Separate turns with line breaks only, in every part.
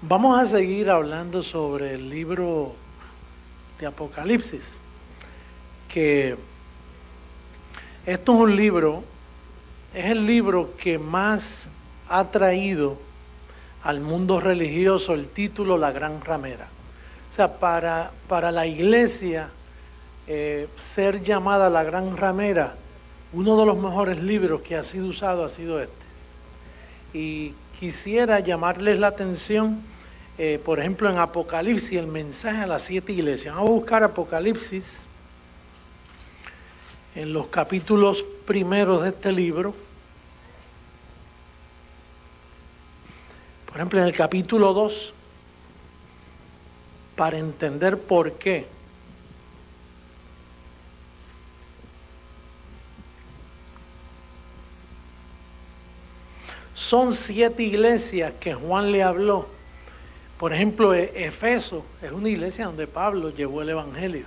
Vamos a seguir hablando sobre el libro de Apocalipsis, que esto es el libro que más ha traído al mundo religioso el título La Gran Ramera. O sea, para la iglesia ser llamada La Gran Ramera, uno de los mejores libros que ha sido usado ha sido este. Y quisiera llamarles la atención, por ejemplo, en Apocalipsis, el mensaje a las 7 iglesias. Vamos a buscar Apocalipsis en los capítulos primeros de este libro. Por ejemplo, en el capítulo 2, para entender por qué. Son 7 iglesias que Juan le habló. Por ejemplo, Efeso es una iglesia donde Pablo llevó el evangelio.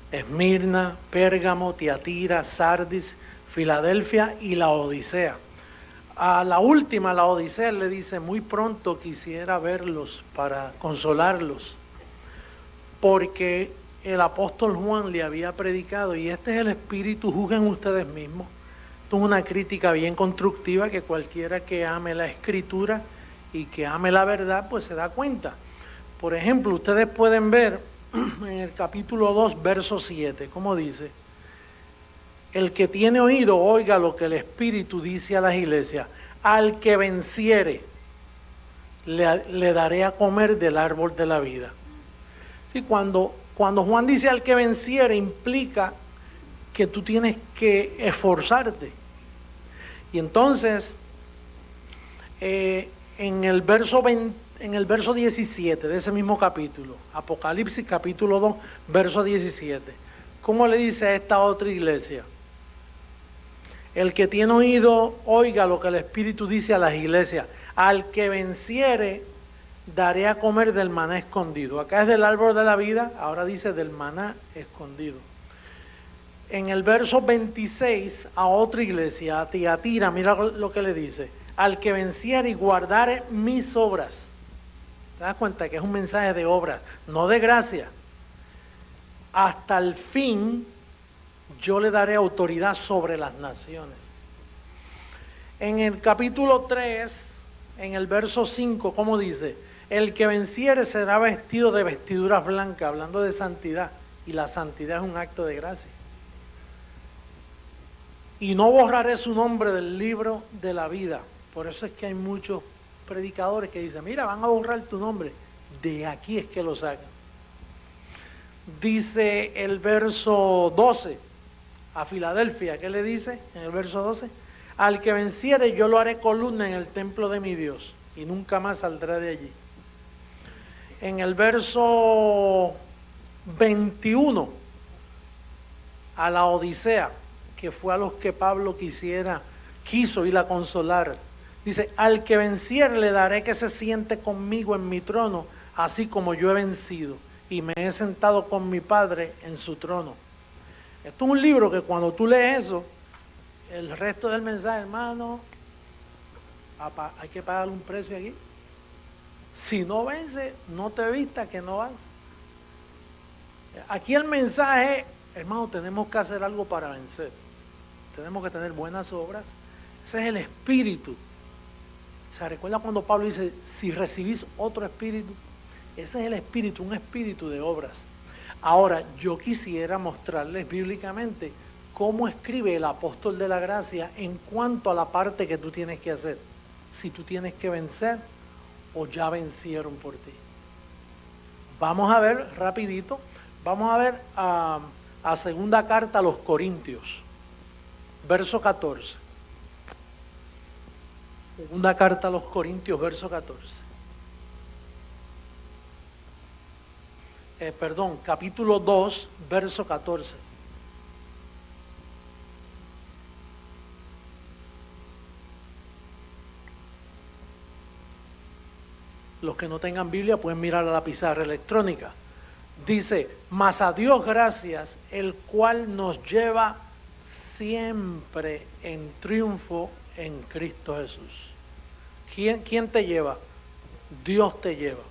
Esmirna, Pérgamo, Tiatira, Sardis, Filadelfia y la Odisea. A la última, la Odisea, le dice: muy pronto quisiera verlos para consolarlos, porque el apóstol Juan le había predicado, y este es el espíritu, juzguen ustedes mismos. Esto es una crítica bien constructiva que cualquiera que ame la escritura y que ame la verdad, pues se da cuenta. Por ejemplo, ustedes pueden ver en el capítulo 2, verso 7, ¿cómo dice? El que tiene oído, oiga lo que el Espíritu dice a las iglesias. Al que venciere, le daré a comer del árbol de la vida. Sí, cuando Juan dice al que venciere, implica que tú tienes que esforzarte. Y entonces, en el verso 17 de ese mismo capítulo, Apocalipsis capítulo 2, verso 17, ¿cómo le dice a esta otra iglesia? El que tiene oído, oiga lo que el Espíritu dice a las iglesias. Al que venciere, daré a comer del maná escondido. Acá es del árbol de la vida, ahora dice del maná escondido. En el verso 26, a otra iglesia, a Tiatira, mira lo que le dice. Al que venciere y guardare mis obras. ¿Te das cuenta que es un mensaje de obras, no de gracia? Hasta el fin yo le daré autoridad sobre las naciones. En el capítulo 3, en el verso 5, ¿cómo dice? El que venciere será vestido de vestiduras blancas, hablando de santidad. Y la santidad es un acto de gracia. Y no borraré su nombre del libro de la vida. Por eso es que hay muchos predicadores que dicen: mira, van a borrar tu nombre. De aquí es que lo sacan. Dice el verso 12 a Filadelfia, ¿qué le dice en el verso 12? Al que venciere yo lo haré columna en el templo de mi Dios y nunca más saldrá de allí. En el verso 21 a la Odisea, que fue a los que Pablo quiso ir a consolar, dice: al que venciere le daré que se siente conmigo en mi trono, así como yo he vencido y me he sentado con mi Padre en su trono. Esto es un libro que cuando tú lees eso, el resto del mensaje, hermano, hay que pagar un precio aquí. Si no vence, no te vistas que no vas. Aquí el mensaje, hermano, tenemos que hacer algo para vencer. Tenemos que tener buenas obras. Ese es el espíritu. O sea, recuerda cuando Pablo dice: si recibís otro espíritu, ese es el espíritu, un espíritu de obras. Ahora, yo quisiera mostrarles bíblicamente cómo escribe el apóstol de la gracia en cuanto a la parte que tú tienes que hacer. Si tú tienes que vencer o ya vencieron por ti. Vamos a ver rapidito, vamos a ver a segunda carta a los Corintios, verso 14. Segunda carta a los Corintios, verso 14. Capítulo 2, verso 14. Los que no tengan Biblia pueden mirar a la pizarra electrónica. Dice: mas a Dios gracias, el cual nos lleva siempre en triunfo en Cristo Jesús. ¿Quién te lleva? Dios te lleva.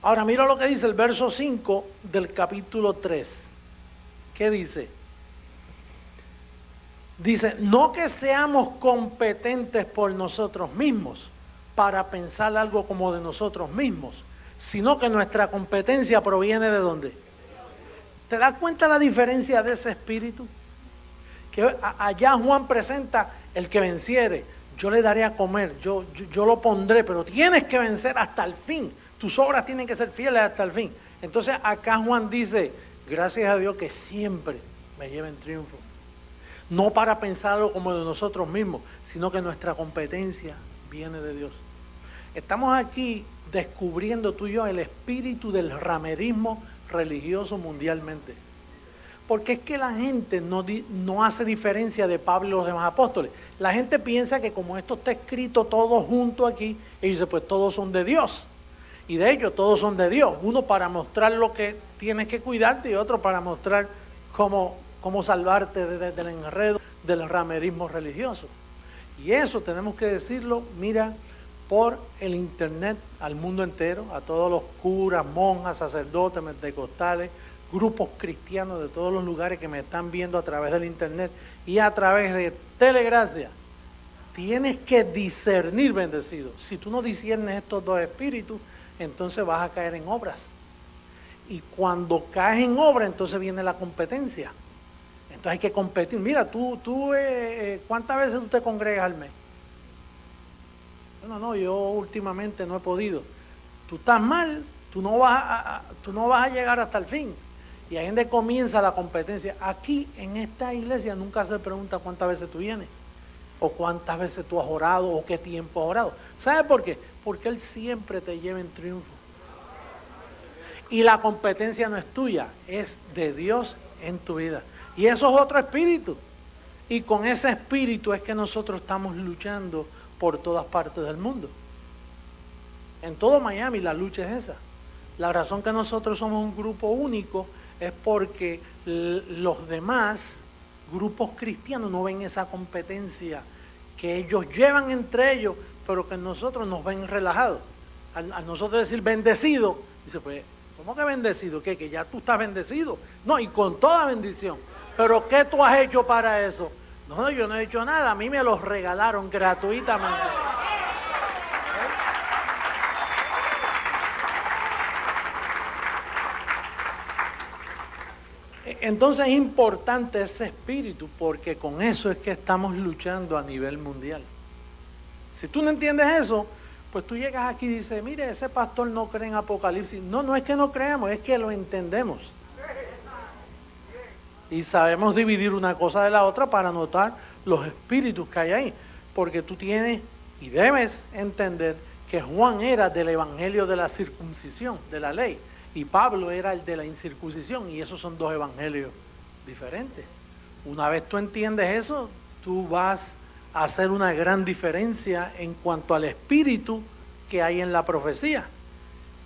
Ahora mira lo que dice el verso 5 del capítulo 3. ¿Qué dice? Dice, no que seamos competentes por nosotros mismos para pensar algo como de nosotros mismos, sino que nuestra competencia proviene ¿de dónde? ¿Te das cuenta la diferencia de ese espíritu? Que allá Juan presenta el que venciere, yo le daré a comer, yo lo pondré, pero tienes que vencer hasta el fin. Tus obras tienen que ser fieles hasta el fin. Entonces acá Juan dice, gracias a Dios que siempre me lleva en triunfo. No para pensarlo como de nosotros mismos, sino que nuestra competencia viene de Dios. Estamos aquí descubriendo tú y yo el espíritu del ramerismo religioso mundialmente. Porque es que la gente no hace diferencia de Pablo y los demás apóstoles. La gente piensa que como esto está escrito todo junto aquí, ellos dicen, pues todos son de Dios. Y de hecho todos son de Dios. Uno para mostrar lo que tienes que cuidarte y otro para mostrar cómo salvarte del enredo del ramerismo religioso. Y eso tenemos que decirlo, mira, por el internet al mundo entero, a todos los curas, monjas, sacerdotes, pentecostales, grupos cristianos de todos los lugares que me están viendo a través del internet y a través de Telegracia. Tienes que discernir, bendecido. Si tú no discernes estos dos espíritus, entonces vas a caer en obras. Y cuando caes en obra, entonces viene la competencia. Entonces hay que competir. Mira, ¿cuántas veces tú te congregas al mes? No, yo últimamente no he podido. Tú estás mal, tú no vas a llegar hasta el fin. Y ahí es donde comienza la competencia. Aquí, en esta iglesia, nunca se pregunta cuántas veces tú vienes, o cuántas veces tú has orado, o qué tiempo has orado. ¿Sabes por qué? Porque Él siempre te lleva en triunfo. Y la competencia no es tuya, es de Dios en tu vida. Y eso es otro espíritu. Y con ese espíritu es que nosotros estamos luchando por todas partes del mundo. En todo Miami la lucha es esa. La razón que nosotros somos un grupo único es porque los demás grupos cristianos no ven esa competencia que ellos llevan entre ellos, pero que nosotros nos ven relajados. Al nosotros decir bendecido, dice, pues, ¿cómo que bendecido? ¿Qué? Que ya tú estás bendecido. No, y con toda bendición. ¿Pero qué tú has hecho para eso? No, yo no he hecho nada, a mí me los regalaron gratuitamente. Entonces es importante ese espíritu, porque con eso es que estamos luchando a nivel mundial. Si tú no entiendes eso, pues tú llegas aquí y dices, mire, ese pastor no cree en Apocalipsis. No, no es que no creamos, es que lo entendemos. Y sabemos dividir una cosa de la otra para notar los espíritus que hay ahí. Porque tú tienes y debes entender que Juan era del evangelio de la circuncisión, de la ley. Y Pablo era el de la incircuncisión. Y esos son dos evangelios diferentes. Una vez tú entiendes eso, tú vas a hacer una gran diferencia en cuanto al espíritu que hay en la profecía.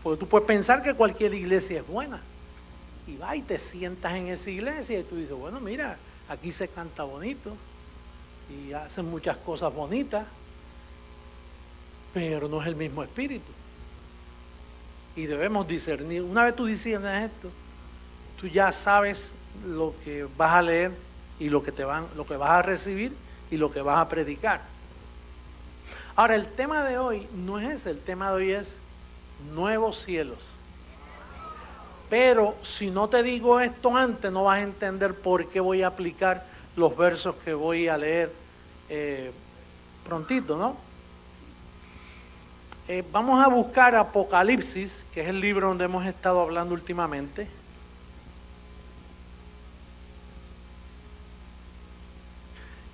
Porque tú puedes pensar que cualquier iglesia es buena. Y vas y te sientas en esa iglesia y tú dices, bueno, mira, aquí se canta bonito y hacen muchas cosas bonitas, pero no es el mismo espíritu. Y debemos discernir. Una vez tú discernes esto, tú ya sabes lo que vas a leer y lo que vas a recibir y lo que vas a predicar. Ahora, el tema de hoy no es ese, el tema de hoy es nuevos cielos. Pero si no te digo esto antes, no vas a entender por qué voy a aplicar los versos que voy a leer prontito, ¿no? Vamos a buscar Apocalipsis, que es el libro donde hemos estado hablando últimamente.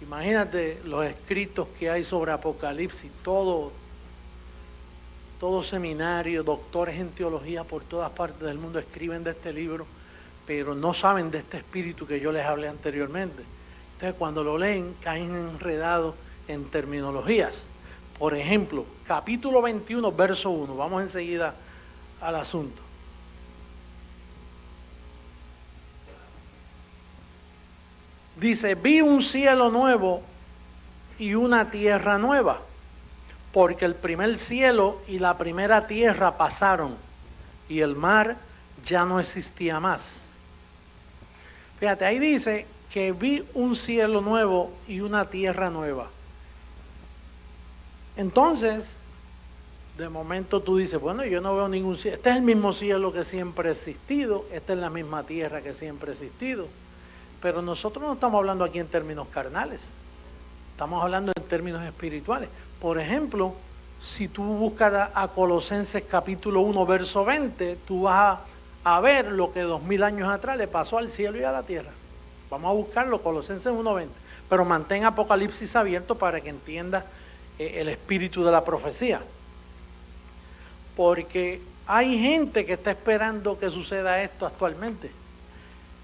Imagínate los escritos que hay sobre Apocalipsis, todo seminario, doctores en teología por todas partes del mundo escriben de este libro, pero no saben de este espíritu que yo les hablé anteriormente. Entonces cuando lo leen caen enredados en terminologías. Por ejemplo, capítulo 21, verso 1, vamos enseguida al asunto. Dice, vi un cielo nuevo y una tierra nueva, porque el primer cielo y la primera tierra pasaron y el mar ya no existía más. Fíjate, ahí dice que vi un cielo nuevo y una tierra nueva. Entonces, de momento tú dices, bueno, yo no veo ningún cielo. Este es el mismo cielo que siempre ha existido, esta es la misma tierra que siempre ha existido. Pero nosotros no estamos hablando aquí en términos carnales, estamos hablando en términos espirituales. Por ejemplo, si tú buscas a Colosenses capítulo 1, verso 20, tú vas a ver lo que 2000 años atrás le pasó al cielo y a la tierra. Vamos a buscarlo, Colosenses 1:20. Pero mantén Apocalipsis abierto para que entiendas el espíritu de la profecía. Porque hay gente que está esperando que suceda esto actualmente.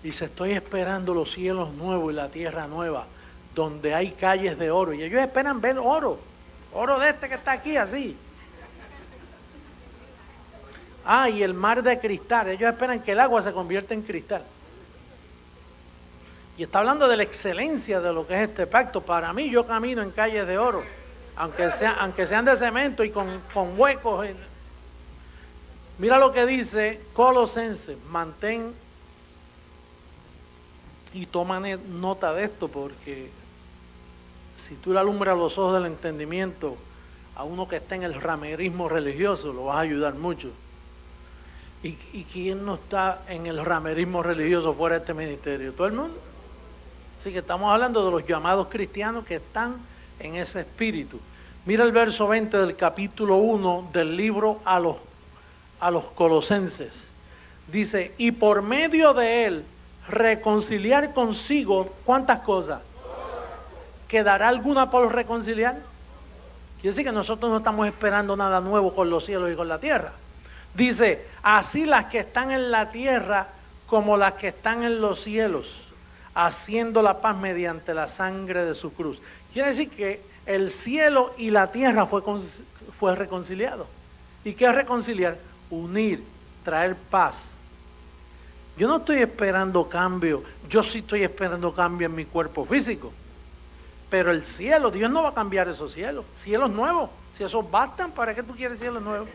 Dice, estoy esperando los cielos nuevos y la tierra nueva, donde hay calles de oro. Y ellos esperan ver oro. Oro de este que está aquí, así. Y el mar de cristal. Ellos esperan que el agua se convierta en cristal. Y está hablando de la excelencia de lo que es este pacto. Para mí, yo camino en calles de oro, aunque sean de cemento y con huecos. Mira lo que dice Colosenses. Mantén y toma nota de esto, porque si tú le alumbras los ojos del entendimiento a uno que está en el ramerismo religioso, lo vas a ayudar mucho. ¿Y quién no está en el ramerismo religioso fuera de este ministerio? ¿Todo el mundo? Así que estamos hablando de los llamados cristianos que están en ese espíritu. Mira el verso 20 del capítulo 1 del libro a los Colosenses. Dice, y por medio de él reconciliar consigo, ¿cuántas cosas? ¿Quedará alguna por reconciliar? Quiere decir que nosotros no estamos esperando nada nuevo con los cielos y con la tierra. Dice, así las que están en la tierra como las que están en los cielos, haciendo la paz mediante la sangre de su cruz. Quiere decir que el cielo y la tierra fue reconciliado. ¿Y qué es reconciliar? Unir, traer paz. Yo no estoy esperando cambio, yo sí estoy esperando cambio en mi cuerpo físico. Pero el cielo, Dios no va a cambiar esos cielos nuevos. Si esos bastan, ¿para qué tú quieres cielos nuevos?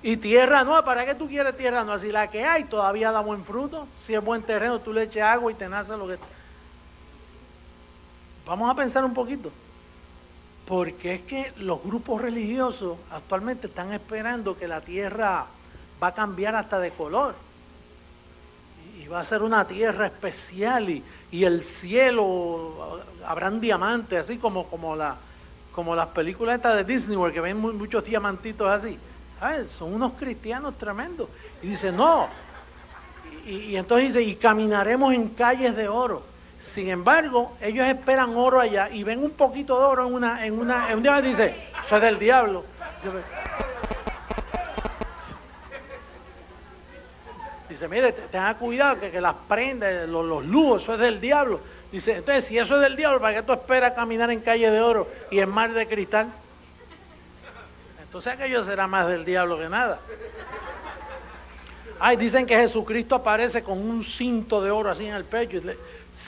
Y tierra nueva, ¿para qué tú quieres tierra nueva? Si la que hay todavía da buen fruto, si es buen terreno, tú le eches agua y te nace lo que... Vamos a pensar un poquito. Porque es que los grupos religiosos actualmente están esperando que la tierra va a cambiar hasta de color. Y va a ser una tierra especial y el cielo, habrán diamantes, así como las películas estas de Disney World, que ven muchos diamantitos así. ¿Sabes? Son unos cristianos tremendos. Y dice, no. Y entonces dice, y caminaremos en calles de oro. Sin embargo, ellos esperan oro allá y ven un poquito de oro en un día dice, eso es del diablo. Dice, mire, tenga cuidado que las prendas, los lujos, eso es del diablo. Dice, entonces si eso es del diablo, ¿para qué tú esperas caminar en calles de oro y en mar de cristal? Entonces aquello será más del diablo que nada. Dicen que Jesucristo aparece con un cinto de oro así en el pecho.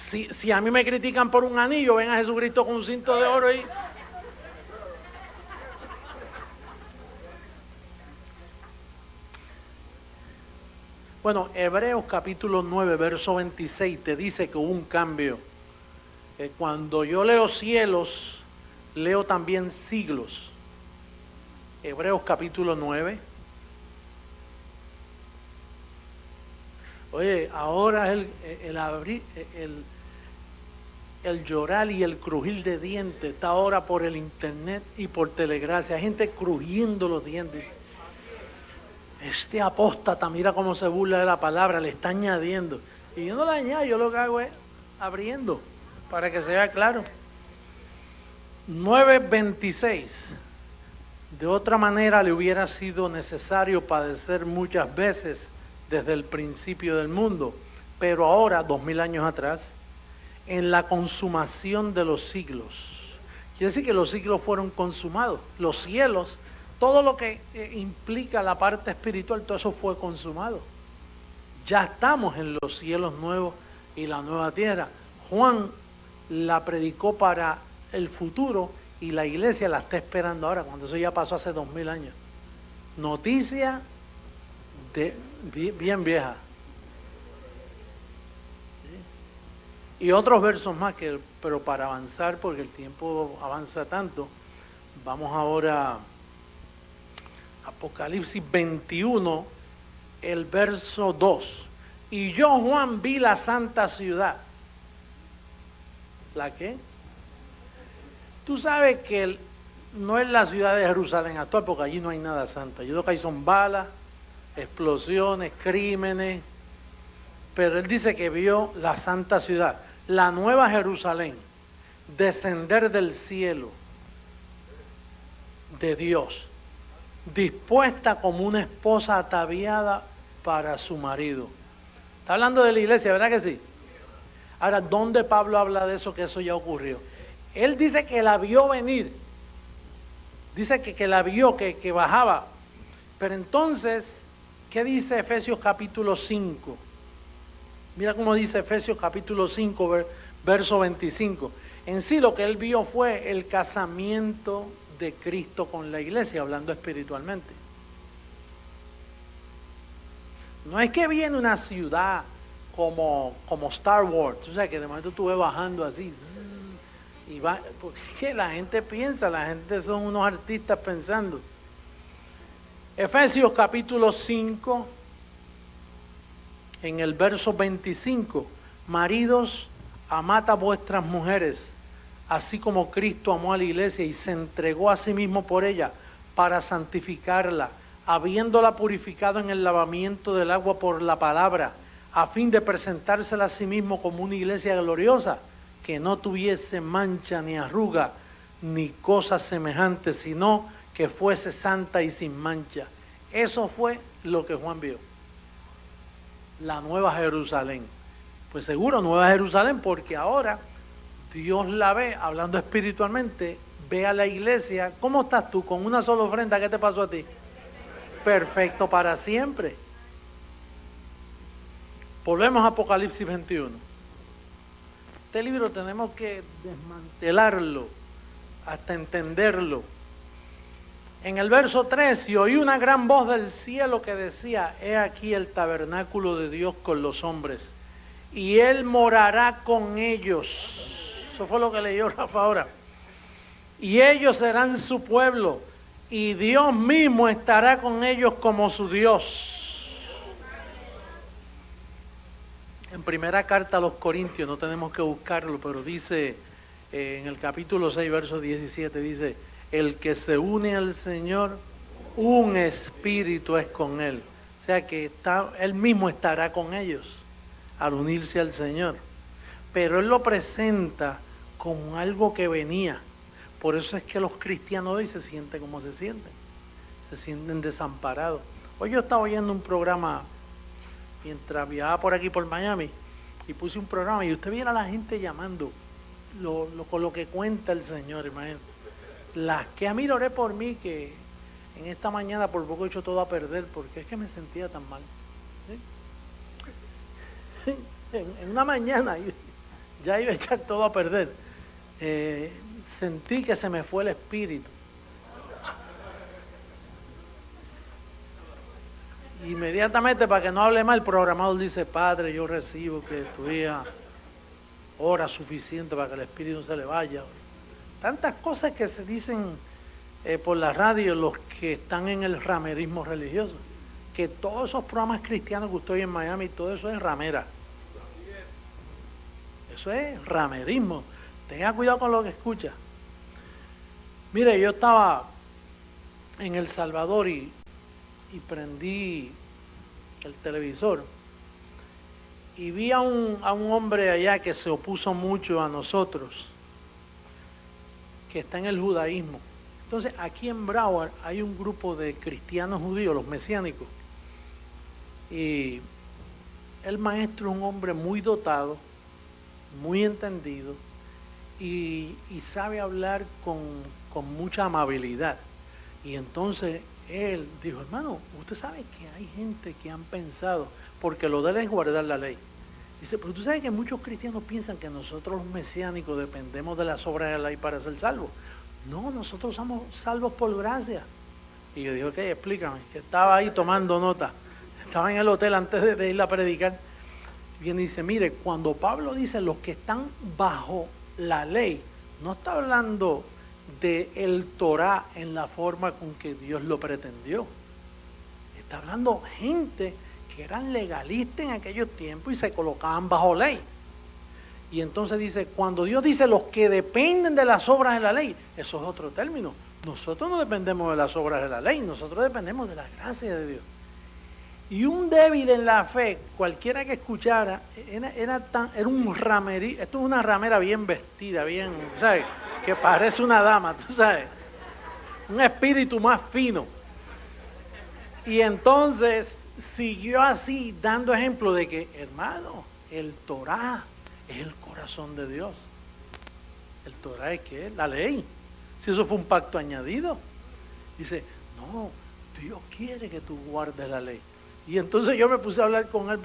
Si a mí me critican por un anillo, ven a Jesucristo con un cinto de oro ahí. Bueno, Hebreos capítulo 9, verso 26 te dice que hubo un cambio. Cuando yo leo cielos, leo también siglos. Hebreos capítulo 9. Oye, ahora el llorar y el crujir de dientes está ahora por el internet y por telegracia. Hay gente crujiendo los dientes. Este apóstata, mira cómo se burla de la palabra, le está añadiendo. Y yo no le añado, yo lo que hago es abriendo para que se vea claro. 9:26. De otra manera le hubiera sido necesario padecer muchas veces desde el principio del mundo, pero ahora, 2000 años atrás, en la consumación de los siglos. Quiere decir que los siglos fueron consumados. Los cielos, todo lo que implica la parte espiritual, todo eso fue consumado. Ya estamos en los cielos nuevos y la nueva tierra. Juan la predicó para el futuro y la iglesia la está esperando ahora, cuando eso ya pasó hace 2000 años. Noticia bien vieja. ¿Sí? Y otros versos más, pero para avanzar, porque el tiempo avanza tanto, vamos ahora a Apocalipsis 21, el verso 2. Y yo, Juan, vi la santa ciudad. ¿La qué? Tú sabes que no es la ciudad de Jerusalén actual, porque allí no hay nada santa. Yo creo que ahí son balas, explosiones, crímenes. Pero él dice que vio la santa ciudad, la nueva Jerusalén, descender del cielo de Dios, dispuesta como una esposa ataviada para su marido. Está hablando de la iglesia, ¿verdad que sí? Ahora, ¿dónde Pablo habla de eso, que eso ya ocurrió? Él dice que la vio venir. Dice que la vio, que bajaba. Pero entonces, ¿qué dice Efesios capítulo 5? Mira cómo dice Efesios capítulo 5, verso 25. En sí lo que él vio fue el casamiento de Cristo con la iglesia, hablando espiritualmente. No es que viene una ciudad como Star Wars, o sea, que de momento tú ves bajando así, y va, porque la gente piensa, la gente son unos artistas pensando. Efesios capítulo 5, en el verso 25, maridos, amad a vuestras mujeres, así como Cristo amó a la iglesia y se entregó a sí mismo por ella, para santificarla, habiéndola purificado en el lavamiento del agua por la palabra, a fin de presentársela a sí mismo como una iglesia gloriosa, que no tuviese mancha ni arruga, ni cosas semejantes, sino que fuese santa y sin mancha. Eso fue lo que Juan vio. La nueva Jerusalén. Pues seguro, nueva Jerusalén, porque ahora Dios la ve, hablando espiritualmente, ve a la iglesia. ¿Cómo estás tú? Con una sola ofrenda, ¿qué te pasó a ti? Perfecto para siempre. Volvemos a Apocalipsis 21. Este libro tenemos que desmantelarlo hasta entenderlo. En el verso 3, y oí una gran voz del cielo que decía, he aquí el tabernáculo de Dios con los hombres, y Él morará con ellos. Eso fue lo que leyó Rafa ahora. Y ellos serán su pueblo, y Dios mismo estará con ellos como su Dios. En primera carta a los Corintios, no tenemos que buscarlo, pero dice en el capítulo 6, verso 17, dice, el que se une al Señor, un espíritu es con Él. O sea que Él mismo estará con ellos al unirse al Señor. Pero Él lo presenta como algo que venía. Por eso es que los cristianos hoy se sienten como se sienten desamparados. Hoy yo estaba oyendo un programa mientras viajaba por aquí por Miami y puse un programa y usted viera a la gente llamando con lo que cuenta el Señor, imagínate. Las que a mí oré por mí, que en esta mañana por poco he hecho todo a perder porque es que me sentía tan mal. ¿Sí? En una mañana ya iba a echar todo a perder. Sentí que se me fue el espíritu. Inmediatamente, para que no hable mal, el programador dice, Padre, yo recibo que tu hija hora suficiente para que el espíritu no se le vaya. Tantas cosas que se dicen por la radio los que están en el ramerismo religioso, que todos esos programas cristianos que usted oye en Miami, todo eso es ramera. Eso es ramerismo. Tenga cuidado con lo que escucha. Mire, yo estaba en El Salvador y prendí el televisor y vi a un hombre allá que se opuso mucho a nosotros, que está en el judaísmo. Entonces aquí en Broward hay un grupo de cristianos judíos, los mesiánicos, y el maestro es un hombre muy dotado, muy entendido y sabe hablar con mucha amabilidad. Y entonces él dijo, hermano, usted sabe que hay gente que han pensado, porque lo de él es guardar la ley. Dice, pero tú sabes que muchos cristianos piensan que nosotros los mesiánicos dependemos de las obras de la ley para ser salvos. No, nosotros somos salvos por gracia. Y yo dije, ok, explícame, que estaba ahí tomando nota. Estaba en el hotel antes de ir a predicar. Y él dice, mire, cuando Pablo dice los que están bajo la ley, no está hablando de el Torah en la forma con que Dios lo pretendió. Está hablando gente que eran legalistas en aquellos tiempos y se colocaban bajo ley. Y entonces dice, cuando Dios dice los que dependen de las obras de la ley, eso es otro término. Nosotros no dependemos de las obras de la ley, nosotros dependemos de la gracia de Dios. Y un débil en la fe, cualquiera que escuchara, era un ramerí, esto es una ramera bien vestida, bien, ¿sabes? Que parece una dama, tú sabes. Un espíritu más fino. Y entonces siguió así, dando ejemplo de que, hermano, el Torah es el corazón de Dios. El Torah es ¿qué? La ley. Si eso fue un pacto añadido. Dice, no, Dios quiere que tú guardes la ley. Y entonces yo me puse a hablar con él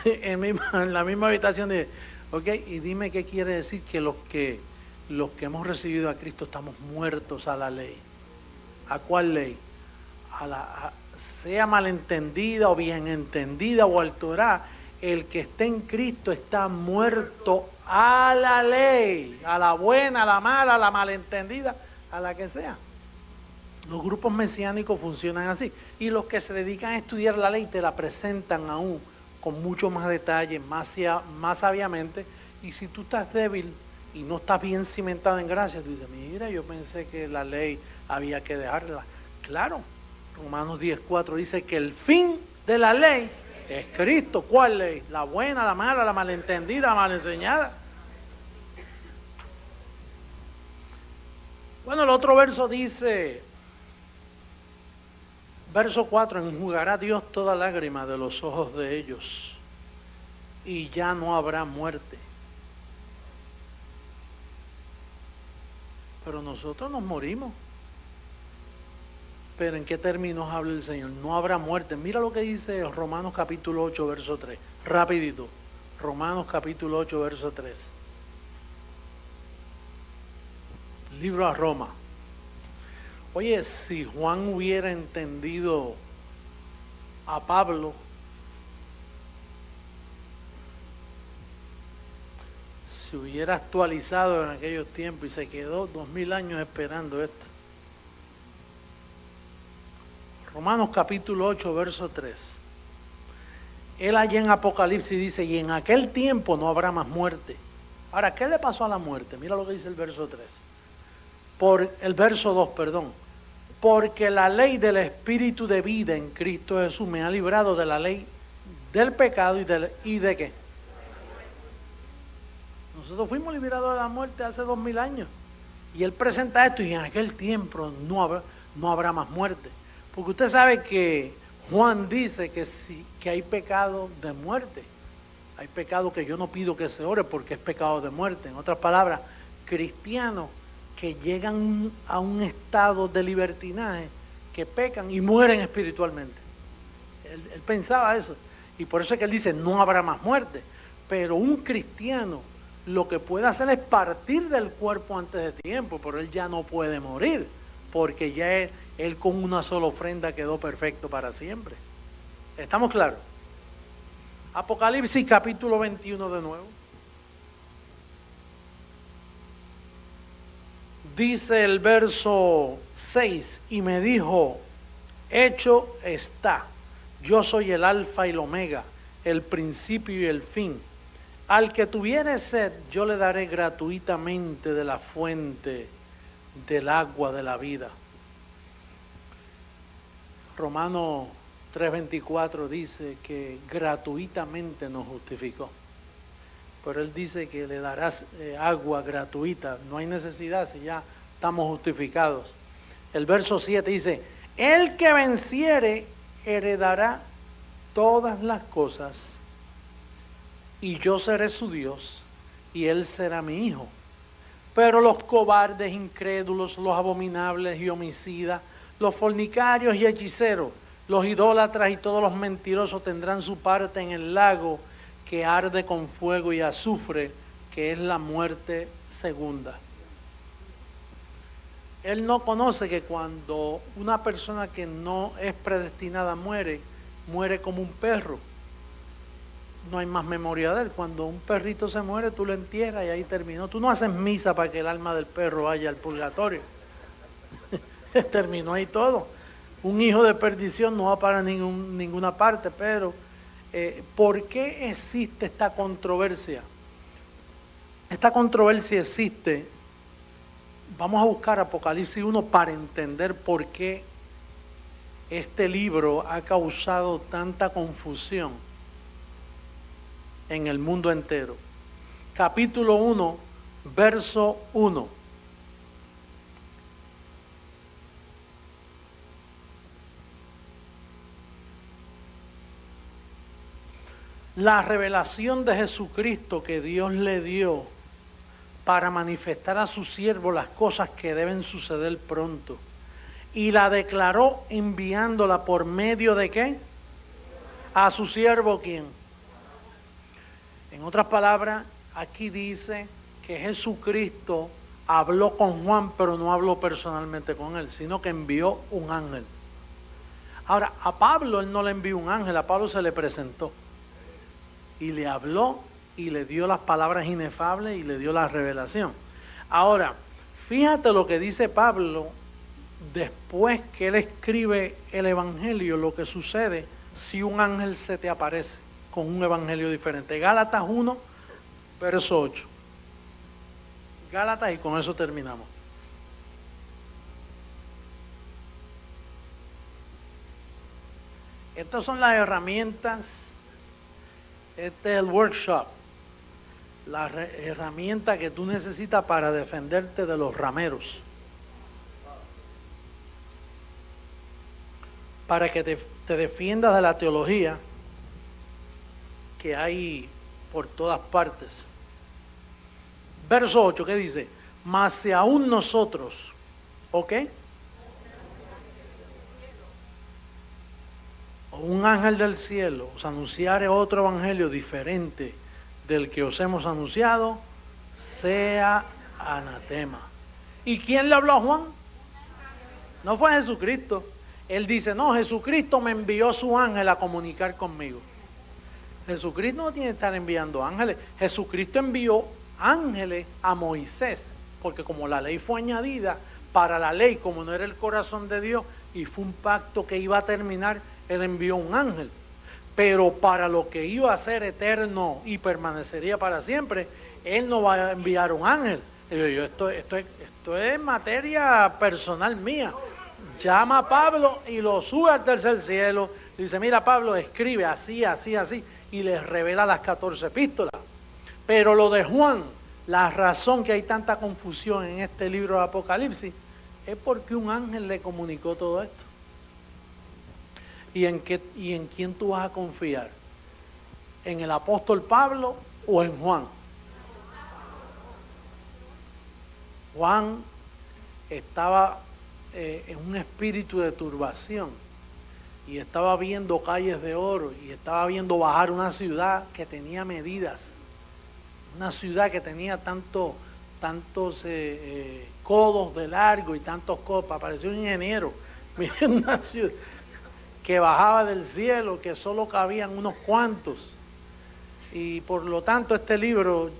en la misma habitación de, ok, y dime qué quiere decir que los que hemos recibido a Cristo estamos muertos a la ley. ¿A cuál ley? Sea malentendida o bien entendida o al Torah, el que está en Cristo está muerto a la ley, a la buena, a la mala, a la malentendida, a la que sea. Los grupos mesiánicos funcionan así. Y los que se dedican a estudiar la ley te la presentan aún con mucho más detalle, más sabiamente. Y si tú estás débil y no estás bien cimentado en gracia, tú dices, mira, yo pensé que la ley había que dejarla. Claro, Romanos 10:4 dice que el fin de la ley es Cristo. ¿Cuál ley? La buena, la mala, la malentendida, la mal enseñada. Bueno, el otro verso dice, verso 4, enjugará Dios toda lágrima de los ojos de ellos y ya no habrá muerte. Pero nosotros nos morimos. Pero ¿en qué términos habla el Señor? No habrá muerte. Mira lo que dice Romanos capítulo 8, verso 3. Rapidito. Romanos capítulo 8, verso 3. Libro a Roma. Oye, si Juan hubiera entendido a Pablo, se hubiera actualizado en aquellos tiempos y se quedó 2000 años esperando esto. Romanos capítulo 8, verso 3. Él allá en Apocalipsis dice, y en aquel tiempo no habrá más muerte. Ahora, ¿qué le pasó a la muerte? Mira lo que dice el verso 3. El verso 2, perdón. Porque la ley del Espíritu de vida en Cristo Jesús me ha librado de la ley del pecado y de qué. Nosotros fuimos liberados de la muerte hace 2000 años. Y Él presenta esto y en aquel tiempo no habrá más muerte. Porque usted sabe que Juan dice que hay pecado de muerte. Hay pecado que yo no pido que se ore porque es pecado de muerte. En otras palabras, cristianos que llegan a un estado de libertinaje, que pecan y mueren espiritualmente. Él pensaba eso. Y por eso es que él dice, no habrá más muerte. Pero un cristiano lo que puede hacer es partir del cuerpo antes de tiempo, pero él ya no puede morir, porque ya él con una sola ofrenda quedó perfecto para siempre. ¿Estamos claros? Apocalipsis capítulo 21 de nuevo. Dice el verso 6, y me dijo, hecho está, yo soy el alfa y el omega, el principio y el fin. Al que tuviere sed, yo le daré gratuitamente de la fuente del agua de la vida. Romanos 3:24 dice que gratuitamente nos justificó. Pero él dice que le darás agua gratuita. No hay necesidad si ya estamos justificados. El verso 7 dice, el que venciere heredará todas las cosas y yo seré su Dios y él será mi hijo. Pero los cobardes, incrédulos, los abominables y homicidas, los fornicarios y hechiceros, los idólatras y todos los mentirosos tendrán su parte en el lago que arde con fuego y azufre, que es la muerte segunda. Él no conoce que cuando una persona que no es predestinada muere, muere como un perro. No hay más memoria de él. Cuando un perrito se muere, tú lo entierras y ahí terminó. Tú no haces misa para que el alma del perro vaya al purgatorio. Terminó ahí todo. Un hijo de perdición no va para ninguna parte, pero ¿por qué existe esta controversia? Esta controversia existe. Vamos a buscar Apocalipsis 1 para entender por qué este libro ha causado tanta confusión en el mundo entero. Capítulo 1, verso 1. La revelación de Jesucristo que Dios le dio para manifestar a su siervo las cosas que deben suceder pronto. Y la declaró enviándola por medio de ¿qué? A su siervo, ¿quién? En otras palabras, aquí dice que Jesucristo habló con Juan, pero no habló personalmente con él, sino que envió un ángel. Ahora, a Pablo él no le envió un ángel, a Pablo se le presentó. Y le habló y le dio las palabras inefables y le dio la revelación. Ahora, fíjate lo que dice Pablo después que él escribe el evangelio, lo que sucede si un ángel se te aparece con un evangelio diferente. Gálatas 1, verso 8. Gálatas, y con eso terminamos. Estas son las herramientas, este es el workshop, la herramienta que tú necesitas para defenderte de los rameros, para que te defiendas de la teología que hay por todas partes. Verso 8, ¿qué dice? Mas si aún nosotros, ¿ok? O un ángel del cielo os anunciare otro evangelio diferente del que os hemos anunciado, sea anatema. ¿Y quién le habló a Juan? No fue Jesucristo. Él dice, no, Jesucristo me envió su ángel a comunicar conmigo. Jesucristo no tiene que estar enviando ángeles. Jesucristo envió ángeles a Moisés, porque como la ley fue añadida, para la ley, como no era el corazón de Dios, y fue un pacto que iba a terminar, él envió un ángel. Pero para lo que iba a ser eterno y permanecería para siempre, él no va a enviar un ángel. Esto es materia personal mía. Llama a Pablo y lo sube al tercer cielo. Dice, mira Pablo, escribe así, así, así. Y les revela las 14 epístolas. Pero lo de Juan, la razón que hay tanta confusión en este libro de Apocalipsis, es porque un ángel le comunicó todo esto. ¿Y en quién tú vas a confiar? ¿En el apóstol Pablo o en Juan? Juan estaba en un espíritu de turbación y estaba viendo calles de oro y estaba viendo bajar una ciudad que tenía medidas, una ciudad que tenía tantos codos de largo y tantos codos, parecía un ingeniero. Miren, una ciudad que bajaba del cielo, que solo cabían unos cuantos, y por lo tanto este libro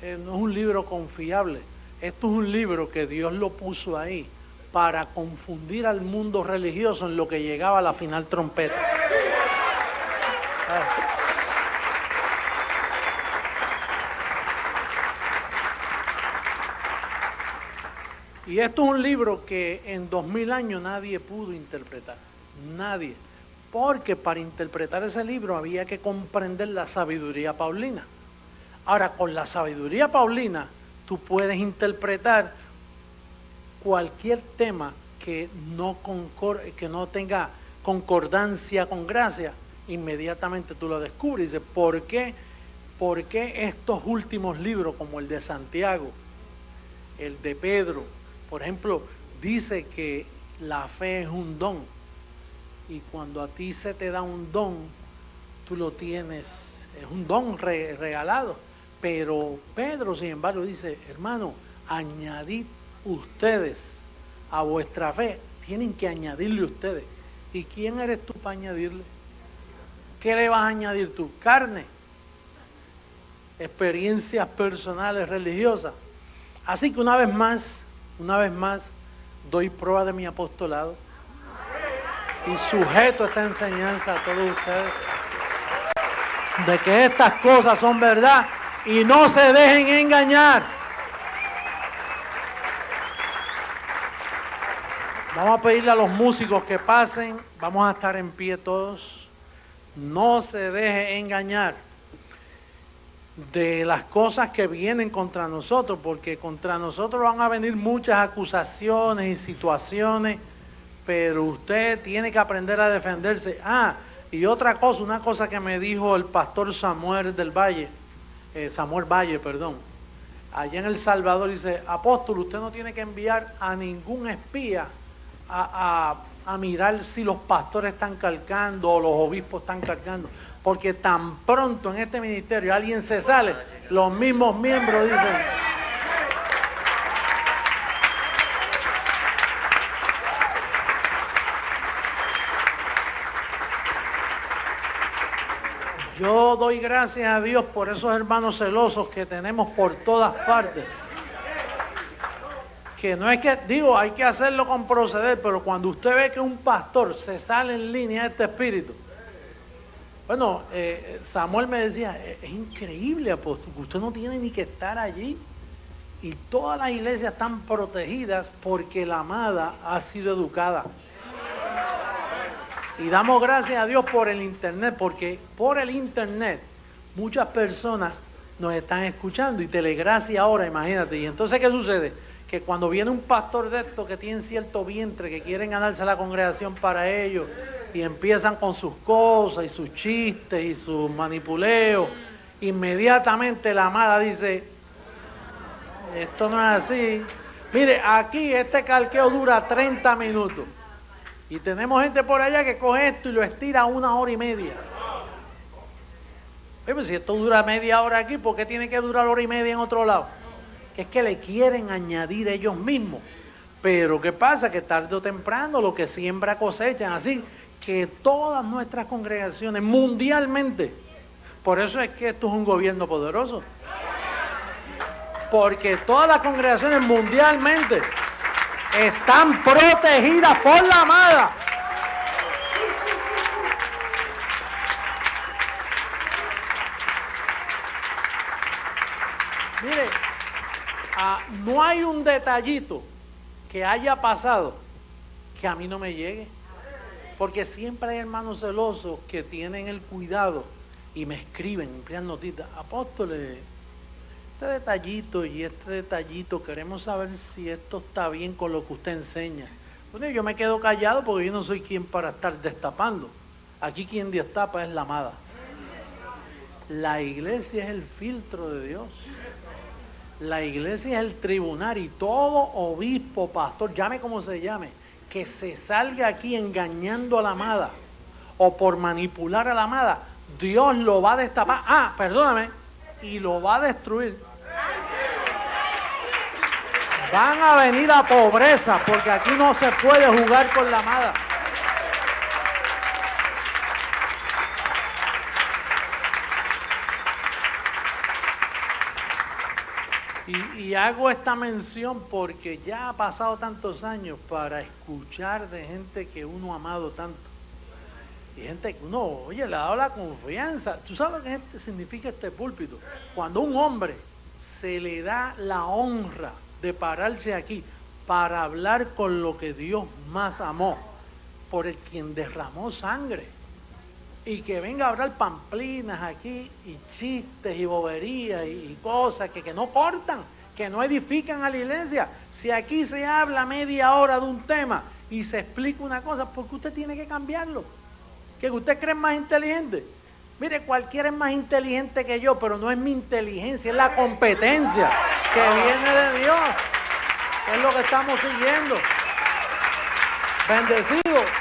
no es un libro confiable. Esto es un libro que Dios lo puso ahí para confundir al mundo religioso en lo que llegaba a la final trompeta. Y esto es un libro que en 2000 años nadie pudo interpretar. Nadie. Porque para interpretar ese libro había que comprender la sabiduría paulina. Ahora, con la sabiduría paulina, tú puedes interpretar cualquier tema que no tenga concordancia con gracia. Inmediatamente tú lo descubres y dices, ¿por qué estos últimos libros, como el de Santiago, el de Pedro, por ejemplo, dice que la fe es un don? Y cuando a ti se te da un don, tú lo tienes, es un don regalado. Pero Pedro, sin embargo, dice, hermano, añadid ustedes a vuestra fe, tienen que añadirle ustedes. ¿Y quién eres tú para añadirle? ¿Qué le vas a añadir tú? ¿Carne? ¿Experiencias personales religiosas? Así que una vez más, doy prueba de mi apostolado y sujeto esta enseñanza a todos ustedes de que estas cosas son verdad y no se dejen engañar. Vamos a pedirle a los músicos que pasen, vamos a estar en pie todos. No se deje engañar de las cosas que vienen contra nosotros, porque contra nosotros van a venir muchas acusaciones y situaciones, pero usted tiene que aprender a defenderse. Y otra cosa, una cosa que me dijo el pastor Samuel Valle, allá en El Salvador, dice: apóstol, usted no tiene que enviar a ningún espía a mirar si los pastores están cargando o los obispos están cargando, porque tan pronto en este ministerio alguien se sale, los mismos miembros dicen: yo doy gracias a Dios por esos hermanos celosos que tenemos por todas partes. Que no es que, digo, hay que hacerlo con proceder, pero cuando usted ve que un pastor se sale en línea de este espíritu. Bueno, Samuel me decía: es increíble, apóstol, que usted no tiene ni que estar allí. Y todas las iglesias están protegidas porque la amada ha sido educada. Y damos gracias a Dios por el internet, porque por el internet muchas personas nos están escuchando y telegracia ahora, imagínate. Y entonces, ¿qué sucede? Que cuando viene un pastor de estos que tienen cierto vientre, que quieren ganarse la congregación para ellos, y empiezan con sus cosas y sus chistes y sus manipuleos, inmediatamente la amada dice: esto no es así. Mire, aquí este calqueo dura 30 minutos. Y tenemos gente por allá que coge esto y lo estira a 1 hora y media. Pues si esto dura media hora aquí, ¿por qué tiene que durar 1 hora y media en otro lado? Es que le quieren añadir ellos mismos. Pero ¿qué pasa? Que tarde o temprano lo que siembra cosechan. Así que todas nuestras congregaciones mundialmente, por eso es que esto es un gobierno poderoso. Porque todas las congregaciones mundialmente están protegidas por la amada. Mire, no hay un detallito que haya pasado que a mí no me llegue, porque siempre hay hermanos celosos que tienen el cuidado y me escriben, me envían notitas: apóstoles, este detallito y este detallito, queremos saber si esto está bien con lo que usted enseña. Bueno, yo me quedo callado porque yo no soy quien para estar destapando. Aquí quien destapa es la amada. La iglesia es el filtro de Dios. La iglesia es el tribunal, y todo obispo, pastor, llame como se llame, que se salga aquí engañando a la amada o por manipular a la amada, Dios lo va a destapar. Perdóname, y lo va a destruir. Van a venir a pobreza, porque aquí no se puede jugar con la amada. Y hago esta mención porque ya ha pasado tantos años para escuchar de gente que uno ha amado tanto. Y gente que uno, oye, le ha dado la confianza. ¿Tú sabes qué significa este púlpito? Cuando a un hombre se le da la honra de pararse aquí para hablar con lo que Dios más amó, por el quien derramó sangre, y que venga a hablar pamplinas aquí, y chistes y boberías y cosas que no cortan, que no edifican a la iglesia. Si aquí se habla media hora de un tema y se explica una cosa, ¿por qué usted tiene que cambiarlo? ¿Que usted cree más inteligente? Mire, cualquiera es más inteligente que yo, pero no es mi inteligencia, es la competencia que viene de Dios. Es lo que estamos siguiendo. Bendecido.